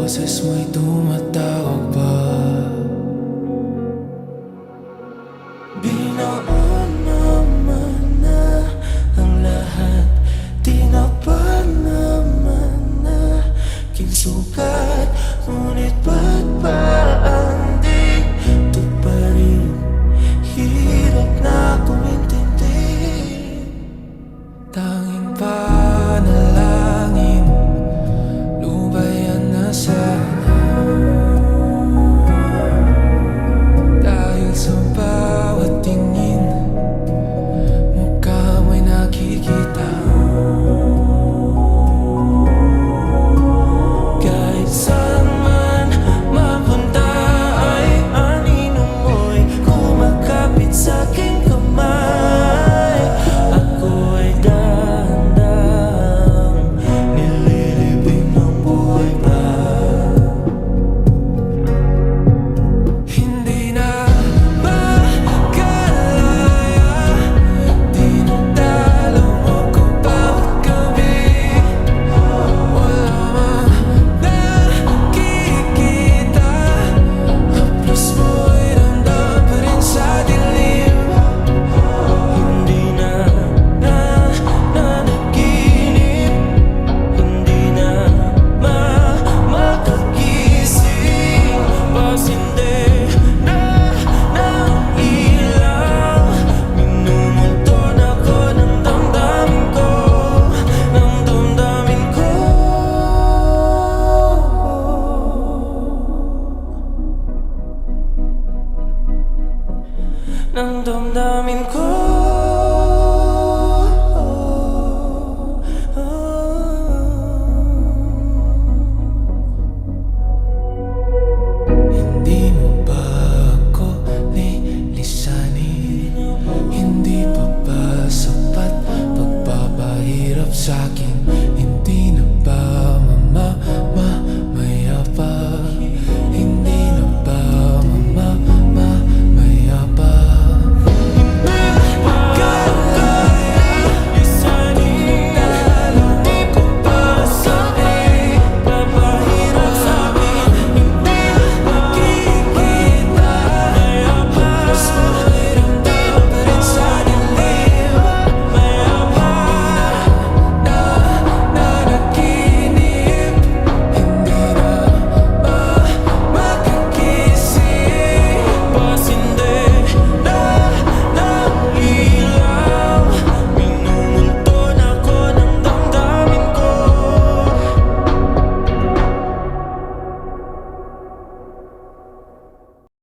boses mo'y tumatawag pa. Binoon naman na ang lahat, tinakpan naman na kinsukat. Ngunit ba't ba ang dito pa rin? Hirap na kumintindi. Tanging panalangin, lubayan na sana. Dahil sa bawat tingin, mukha mo'y nakikita. Kahit saan man mapunta ay anino mo'y kumakapit sa aking kamay. Ako ay dahan-dahang nililibing ng buhay pa. Hindi na makalaya, dinadalaw mo ko bawat gabi. Wala mang nakikita, haplos mo'y ramdam pa rin sa dilim. Hindi na nanaginip, hindi na makagising. Pasindi na ng ilaw, minumulton ako ng damdamin ko, ng damdamin ko, ng damdamin ko. Hindi mo ba ako lilisanin? Hindi pa ba sapat pagpapahirap sa'kin?